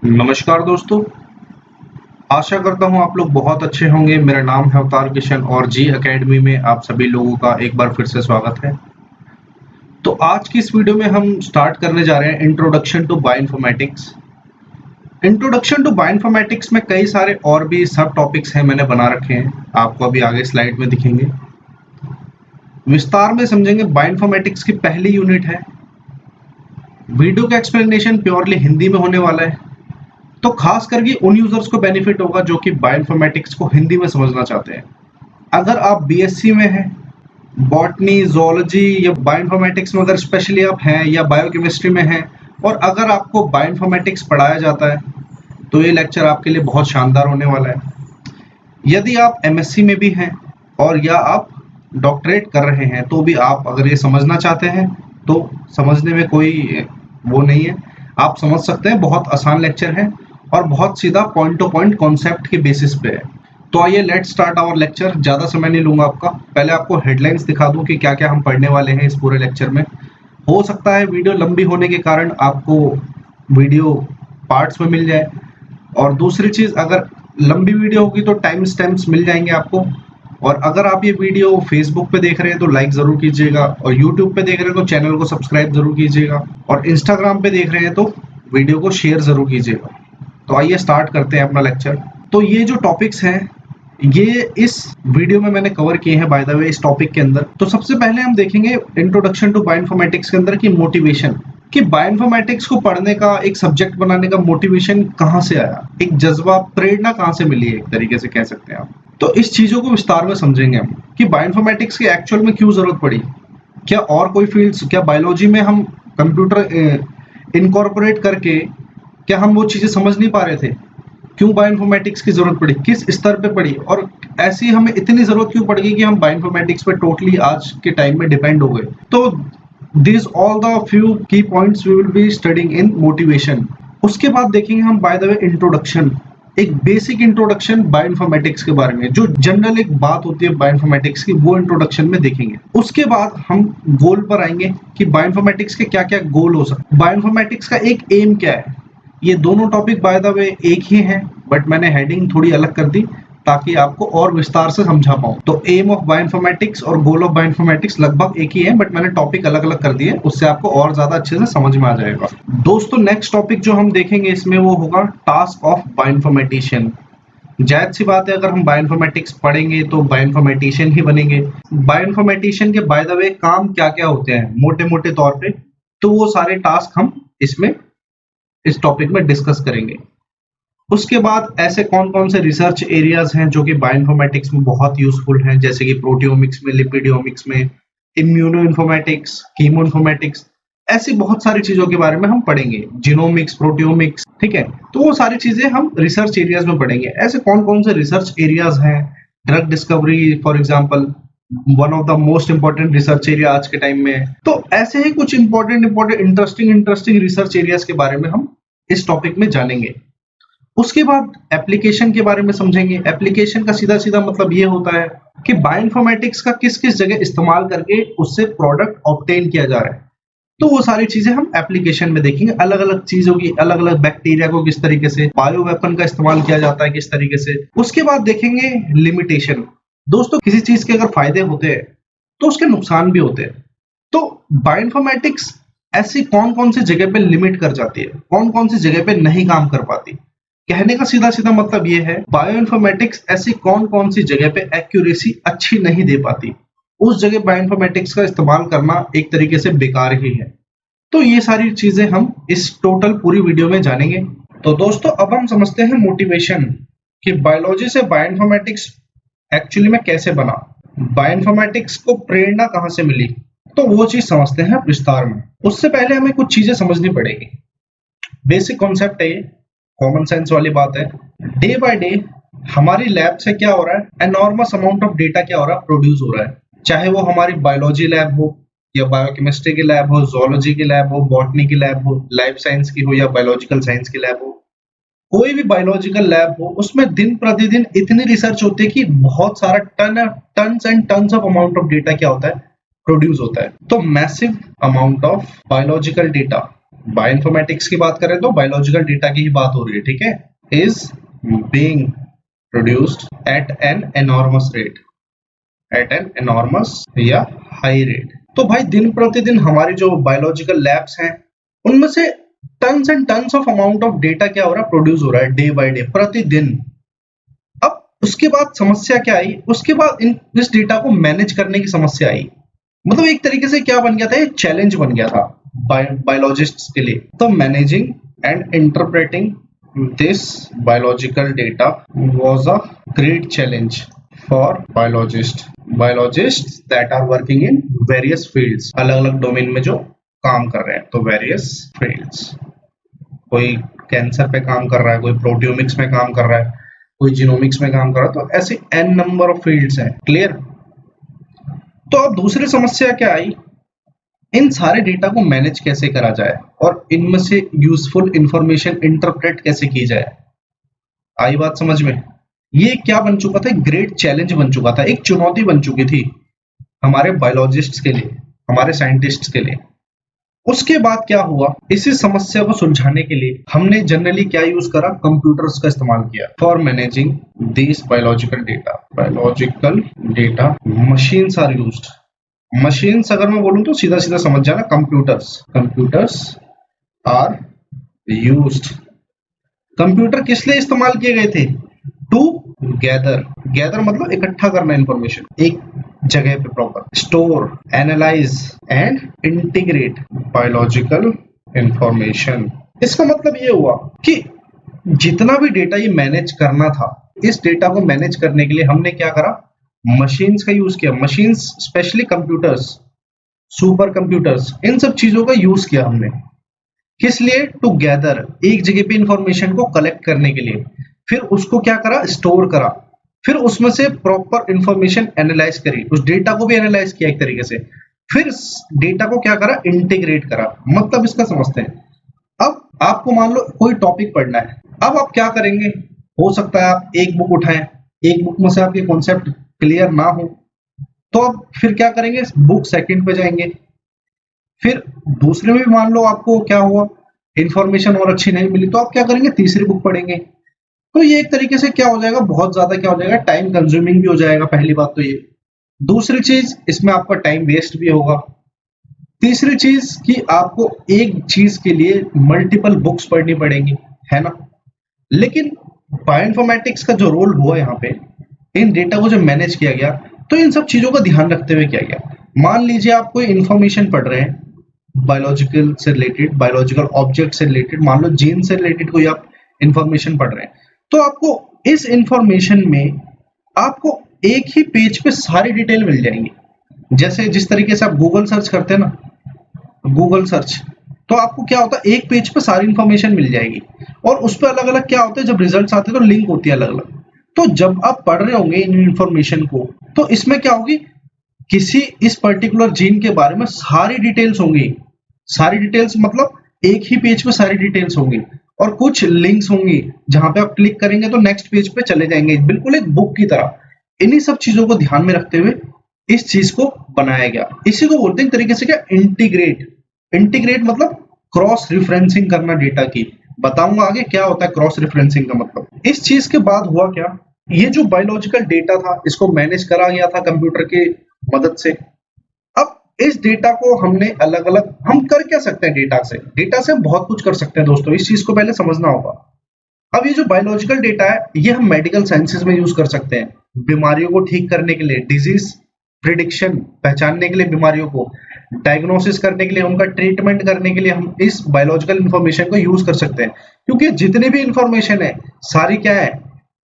नमस्कार दोस्तों, आशा करता हूँ आप लोग बहुत अच्छे होंगे। मेरा नाम है अवतार किशन और जी अकेडमी में आप सभी लोगों का एक बार फिर से स्वागत है। तो आज की इस वीडियो में हम स्टार्ट करने जा रहे हैं introduction to bioinformatics. Introduction to bioinformatics में कई सारे और भी सब टॉपिक्स हैं, मैंने बना रखे हैं, आपको अभी आगे स्लाइड में दिखेंगे। विस्तार में समझेंगे। बायोइन्फॉर्मेटिक्स की पहली यूनिट है। वीडियो का एक्सप्लेनेशन प्योरली हिंदी में होने वाला है, तो खास करके उन यूजर्स को बेनिफिट होगा जो कि बायोइन्फॉर्मेटिक्स को हिंदी में समझना चाहते हैं। अगर आप बीएससी में हैं, बॉटनी, ज़ूलॉजी या बायोइन्फॉर्मेटिक्स में अगर स्पेशली आप हैं, या बायोकेमिस्ट्री में हैं और अगर आपको बायोइन्फॉर्मेटिक्स पढ़ाया जाता है, तो ये लेक्चर आपके लिए बहुत शानदार होने वाला है। यदि आप एमएससी में भी हैं और या आप डॉक्टरेट कर रहे हैं, तो भी आप अगर ये समझना चाहते हैं तो समझने में कोई वो नहीं है, आप समझ सकते हैं। बहुत आसान लेक्चर है और बहुत सीधा पॉइंट टू पॉइंट कॉन्सेप्ट के बेसिस पे है। तो आइए लेट्स स्टार्ट आवर लेक्चर। ज़्यादा समय नहीं लूंगा आपका, पहले आपको हेडलाइंस दिखा दूं कि क्या क्या हम पढ़ने वाले हैं इस पूरे लेक्चर में। हो सकता है वीडियो लंबी होने के कारण आपको वीडियो पार्ट्स में मिल जाए, और दूसरी चीज़, अगर लंबी वीडियो होगी तो टाइम स्टैम्प्स मिल जाएंगे आपको। और अगर आप ये वीडियो फेसबुक पे देख रहे हैं तो लाइक ज़रूर कीजिएगा, और यूट्यूब पे देख रहे हैं तो चैनल को सब्सक्राइब ज़रूर कीजिएगा, और इंस्टाग्राम पे देख रहे हैं तो वीडियो को शेयर ज़रूर कीजिएगा। तो आइए स्टार्ट करते हैं अपना लेक्चर। तो ये जो टॉपिक्स हैं, ये इस वीडियो में मैंने कवर किए हैं बाय द वे इस टॉपिक के अंदर। तो सबसे पहले हम देखेंगे इंट्रोडक्शन टू बायोइन्फॉर्मेटिक्स के अंदर की मोटिवेशन, कि बायोइन्फॉर्मेटिक्स को पढ़ने का, एक सब्जेक्ट बनाने का मोटिवेशन कहाँ से आया, एक जज्बा, प्रेरणा कहाँ से मिली है, एक तरीके से कह सकते हैं आप। तो इस चीजों को विस्तार में समझेंगे हम कि बायोइन्फॉर्मेटिक्स की एक्चुअल में क्यों जरूरत पड़ी। क्या और कोई फील्ड्स, क्या बायोलॉजी में हम कंप्यूटर इनकॉर्पोरेट करके क्या हम वो चीजें समझ नहीं पा रहे थे? क्यों बायोइन्फॉर्मेटिक्स की जरूरत पड़ी, किस स्तर पे पड़ी, और ऐसी हमें इतनी जरूरत क्यों पड़ गई कि हम बायोइन्फॉर्मेटिक्स पे टोटली आज के टाइम में डिपेंड हो गए। तो this all the few key points we will be studying in motivation. उसके बाद देखेंगे हम बाय द वे इंट्रोडक्शन, एक बेसिक इंट्रोडक्शन बायोइन्फॉर्मेटिक्स के बारे में, जो जनरल एक बात होती है बायोइन्फॉर्मेटिक्स की, वो इंट्रोडक्शन में देखेंगे। उसके बाद हम गोल पर आएंगे कि बायोइन्फॉर्मेटिक्स के क्या क्या गोल हो सकते, बायोइन्फॉर्मेटिक्स का एक एम क्या है। ये दोनों टॉपिक बाय द वे एक ही हैं, बट मैंने हेडिंग थोड़ी अलग कर दी ताकि आपको और विस्तार से समझा पाऊं। तो एम ऑफ बायोइन्फॉर्मेटिक्स और गोल ऑफ बायोइन्फॉर्मेटिक्स लगभग एक ही है, बट मैंने टॉपिक अलग अलग कर दिए, उससे आपको और ज्यादा अच्छे से समझ में आ जाएगा। दोस्तों, नेक्स्ट टॉपिक जो हम देखेंगे इसमें वो होगा टास्क ऑफ बायोइन्फॉर्मेटिशियन। जायज सी बात है, अगर हम बायोइन्फॉर्मेटिक्स पढ़ेंगे तो बायोइन्फॉर्मेटिशियन ही बनेंगे। बायोइन्फॉर्मेटिशियन के बाय द वे काम क्या क्या होते हैं मोटे मोटे तौर पे, तो वो सारे टास्क हम इसमें इस टॉपिक में डिस्कस करेंगे। उसके बाद ऐसे कौन कौन से रिसर्च एरियाज हैं जो कि बायोइन्फॉर्मेटिक्स में बहुत यूजफुल हैं, जैसे कि प्रोटियोमिक्स में, लिपिडियोमिक्स में, इम्यूनो इन्फॉर्मेटिक्स, कीमो इन्फॉर्मेटिक्स, ऐसी बहुत सारी चीजों के बारे में हम पढ़ेंगे। जीनोमिक्स, प्रोटियोमिक्स, ठीक है। तो वो सारी चीजें हम रिसर्च एरियाज में पढ़ेंगे। ऐसे कौन कौन से रिसर्च एरियाज हैं, drug discovery for example, one of the most important research area आज के टाइम में। तो ऐसे ही कुछ इंपॉर्टेंट इंटरेस्टिंग रिसर्च एरियाज के बारे में हम इस टॉपिक में जानेंगे। उसके बाद एप्लीकेशन के बारे में समझेंगे। एप्लीकेशन का सीधा सीधा मतलब ये होता है कि बायोइन्फॉर्मेटिक्स का किस किस जगह इस्तेमाल करके उससे प्रोडक्ट ऑब्टेन किया जा रहा है। तो वो सारी चीजें हम एप्लीकेशन में देखेंगे। अलग अलग चीजों की, अलग अलग बैक्टीरिया को किस तरीके से, बायो वेपन का इस्तेमाल किया जाता है किस तरीके से। उसके बाद देखेंगे लिमिटेशन। दोस्तों, किसी चीज के अगर फायदे होते हैं तो उसके नुकसान भी होते हैं। तो बायोइन्फॉर्मेटिक्स ऐसी कौन कौन सी जगह पे लिमिट कर जाती है, कौन कौन सी जगह पे नहीं काम कर पाती। कहने का सीधा सीधा मतलब ये है, बायोइन्फॉर्मेटिक्स ऐसी कौन कौन सी जगह पे एक्यूरेसी अच्छी नहीं दे पाती, उस जगह बायोइन्फॉर्मेटिक्स का इस्तेमाल करना एक तरीके से बेकार ही है। तो ये सारी चीजें हम इस टोटल पूरी वीडियो में जानेंगे। तो दोस्तों, अब हम समझते हैं मोटिवेशन, कि बायोलॉजी से बायोइन्फॉर्मेटिक्स एक्चुअली में कैसे बना, बायोइन्फॉर्मेटिक्स को प्रेरणा कहाँ से मिली। तो वो चीज समझते हैं विस्तार में। उससे पहले हमें कुछ चीजें समझनी पड़ेगी। बेसिक कॉन्सेप्ट है ये, कॉमन सेंस वाली बात है। डे बाय डे हमारी लैब से क्या हो रहा है, एनॉर्मस अमाउंट ऑफ डेटा क्या हो रहा है, प्रोड्यूस हो रहा है। चाहे वो हमारी बायोलॉजी लैब हो, या बायोकेमिस्ट्री की लैब हो, जोलॉजी की लैब हो, बॉटनी की लैब हो, लाइफ साइंस की हो, या बायोलॉजिकल साइंस की लैब हो, कोई भी बायोलॉजिकल लैब हो, उसमें दिन प्रतिदिन इतनी रिसर्च होती है कि बहुत सारा tons and tons of amount of data क्या होता है, प्रोड्यूस होता है। तो massive amount of biological data bioinformatics की बात करें तो बायोलॉजिकल डेटा की ही बात हो रही है, ठीक है। Is being produced at an enormous rate, at an enormous या हाई रेट। तो भाई दिन प्रतिदिन हमारी जो बायोलॉजिकल लैब्स हैं उनमें से tons and tons of amount of data क्या हो रहा है, प्रोड्यूस हो रहा है डे बाय डे, प्रतिदिन। अब उसके बाद समस्या क्या आई, उसके बाद इस डेटा को मैनेज करने की समस्या आई। मतलब एक तरीके से क्या बन गया था, ये चैलेंज बन गया था बायोलॉजिस्ट्स के लिए। तो managing and interpreting this biological data was a great challenge for biologists that are working in various fields, अलग अलग डोमेन में जो काम कर रहे हैं। तो वेरियस फील्ड्स, कोई कैंसर पे काम कर रहा है, कोई प्रोटियोमिक्स में काम कर रहा है, कोई जीनोमिक्स में काम कर रहा है, तो ऐसे एन नंबर ऑफ फील्ड्स हैं। क्लियर। तो अब दूसरी समस्या क्या आई, इन सारे डेटा को मैनेज कैसे करा जाए और इनमें से यूजफुल इंफॉर्मेशन इंटरप्रेट कैसे की जाए। आई बात समझ में। ये क्या बन चुका था, ग्रेट चैलेंज बन चुका था, एक चुनौती बन चुकी थी हमारे बायोलॉजिस्ट्स के लिए, हमारे साइंटिस्ट्स के लिए। उसके बाद क्या हुआ, इसी समस्या को सुलझाने के लिए हमने जनरली क्या यूज करा, कंप्यूटर्स का इस्तेमाल किया for managing this biological data. Machines are used. Machines अगर मैं बोलूं तो सीधा सीधा समझ जाना, कंप्यूटर्स आर यूज्ड। कंप्यूटर किस लिए इस्तेमाल किए गए थे, टू गैदर मतलब इकट्ठा करना इंफॉर्मेशन एक जगह पे proper, store, analyse and integrate biological information. इसका मतलब ये हुआ कि जितना भी डेटा ये मैनेज करना था, इस डेटा को मैनेज करने के लिए हमने क्या करा, मशीन्स का यूज किया। Machines specially computers, super computers, इन सब चीजों का यूज किया हमने। किस लिए, टू गैदर, एक जगह पे इंफॉर्मेशन को कलेक्ट करने के लिए, फिर उसको क्या करा, स्टोर करा, फिर उसमें से प्रॉपर इंफॉर्मेशन एनालाइज करी, उस डेटा को भी एनालाइज किया एक तरीके से, फिर डेटा को क्या करा, इंटीग्रेट करा। मतलब इसका समझते हैं। अब आपको मान लो कोई टॉपिक पढ़ना है, अब आप क्या करेंगे, हो सकता है आप एक बुक उठाएं, एक बुक में से आपके कॉन्सेप्ट क्लियर ना हो, तो अब फिर क्या करेंगे, बुक सेकंड पे जाएंगे, फिर दूसरे में भी मान लो आपको क्या हुआ, इंफॉर्मेशन और अच्छी नहीं मिली, तो आप क्या करेंगे, तीसरी बुक पढ़ेंगे। तो ये एक तरीके से क्या हो जाएगा, बहुत ज्यादा क्या हो जाएगा, टाइम कंज्यूमिंग भी हो जाएगा, पहली बात तो ये। दूसरी चीज, इसमें आपका टाइम वेस्ट भी होगा। तीसरी चीज कि आपको एक चीज के लिए मल्टीपल बुक्स पढ़नी पड़ेंगी, है ना। लेकिन बायोइन्फॉर्मेटिक्स का जो रोल हुआ यहाँ पे, इन डेटा को जब मैनेज किया गया, तो इन सब चीजों का ध्यान रखते हुए किया गया। मान लीजिए आप कोई इंफॉर्मेशन पढ़ रहे हैं बायोलॉजिकल से रिलेटेड, बायोलॉजिकल ऑब्जेक्ट से रिलेटेड, मान लो जीन से रिलेटेड कोई आप इंफॉर्मेशन पढ़ रहे हैं, तो आपको इस इंफॉर्मेशन में आपको एक ही पेज पे सारी डिटेल मिल जाएंगी। जैसे जिस तरीके से आप गूगल सर्च करते हैं ना, गूगल सर्च, तो आपको क्या होता है, एक पेज पे सारी इंफॉर्मेशन मिल जाएगी, और उस पर अलग अलग क्या होता है, जब रिजल्ट्स आते हैं तो लिंक होती है अलग अलग। तो जब आप पढ़ रहे होंगे इन इंफॉर्मेशन को, तो इसमें क्या होगी, किसी इस पर्टिकुलर जीन के बारे में सारी डिटेल्स होंगी। सारी डिटेल्स मतलब एक ही पेज पे सारी डिटेल्स होंगी, और कुछ लिंक्स होंगी जहां पे आप क्लिक करेंगे तो नेक्स्ट पेज पे चले जाएंगे, बिल्कुल एक बुक की तरह। इन्हीं सब चीजों को ध्यान में रखते हुए इस चीज को बनाया गया। इसी को बोलते हैं तरीके से क्या, इंटीग्रेट। इंटीग्रेट मतलब क्रॉस रिफरेंसिंग करना डेटा की। बताऊंगा आगे क्या होता है क्रॉस रिफरेंसिंग का मतलब। इस चीज के बाद हुआ क्या, ये जो बायोलॉजिकल डेटा था इसको मैनेज करा गया था कंप्यूटर की मदद से। अब इस डेटा को हमने अलग अलग, हम कर क्या सकते हैं डेटा से हम बहुत कुछ कर सकते हैं दोस्तों, इस चीज को पहले समझना होगा। अब ये जो बायोलॉजिकल डेटा है, ये हम मेडिकल साइंसेज में यूज कर सकते हैं, बीमारियों को ठीक करने के लिए, डिजीज प्रिडिक्शन, पहचानने के लिए बीमारियों को, डायग्नोसिस करने के लिए, उनका ट्रीटमेंट करने के लिए हम इस बायोलॉजिकल इंफॉर्मेशन को यूज कर सकते हैं। क्योंकि जितनी भी इंफॉर्मेशन है सारी क्या है,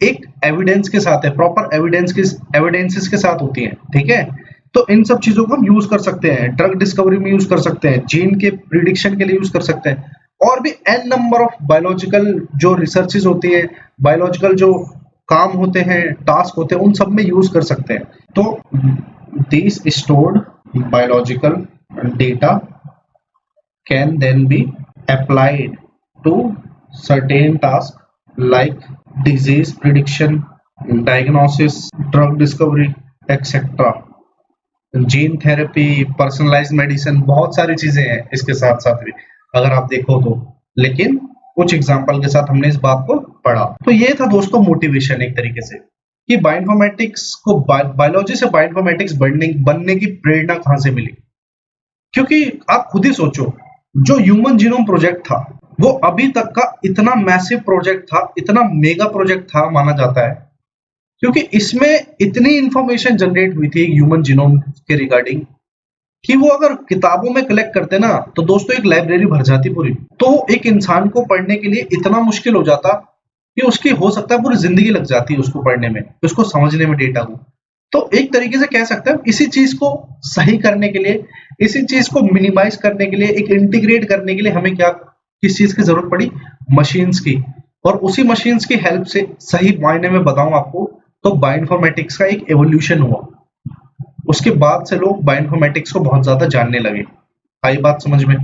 एक एविडेंस के साथ है, प्रॉपर एविडेंसेस के साथ होती है, ठीक है। तो इन सब चीजों को हम यूज कर सकते हैं, ड्रग डिस्कवरी में यूज कर सकते हैं, जीन के प्रिडिक्शन के लिए यूज कर सकते हैं, और भी एन नंबर ऑफ बायोलॉजिकल जो रिसर्चेज होती है, बायोलॉजिकल जो काम होते हैं, टास्क होते हैं, उन सब में यूज कर सकते हैं। तो this stored biological data can then be applied to certain task like disease prediction, diagnosis, drug discovery etcetera, gene therapy, personalised medicine, बहुत सारी चीजें हैं इसके साथ साथ भी। अगर आप देखो तो, लेकिन कुछ एग्जाम्पल के साथ हमने इस बात को पढ़ा। तो ये था दोस्तों मोटिवेशन एक तरीके से, कि बायोइन्फॉर्मेटिक्स को बायोलॉजी से बायोइन्फॉर्मेटिक्स बनने की प्रेरणा कहाँ से मिली। क्योंकि आप खुद ही सोचो, जो ह्यूमन जीनोम प्रोजेक्ट था वो अभी तक का इतना मैसिव प्रोजेक्ट था, इतना मेगा प्रोजेक्ट था माना जाता है, क्योंकि इसमें इतनी इंफॉर्मेशन जनरेट हुई थी ह्यूमन जीनोम के रिगार्डिंग, कि वो अगर किताबों में कलेक्ट करते ना तो दोस्तों एक लाइब्रेरी भर जाती पूरी। तो एक इंसान को पढ़ने के लिए इतना मुश्किल हो जाता कि उसकी हो सकता है पूरी जिंदगी लग जाती है उसको पढ़ने में, उसको समझने में, डेटा को। तो एक तरीके से कह सकते हैं इसी चीज को सही करने के लिए, इसी चीज को मिनिमाइज करने के लिए, एक इंटीग्रेट करने के लिए हमें क्या, किस चीज की जरूरत पड़ी, मशीन्स की। और उसी मशीन्स की हेल्प से, सही मायने में बताऊं आपको, तो बायोइन्फॉर्मेटिक्स का एक एवोल्यूशन हुआ। उसके बाद से लोग बायोइन्फॉर्मेटिक्स को बहुत ज्यादा जानने लगे। आई बात समझ में?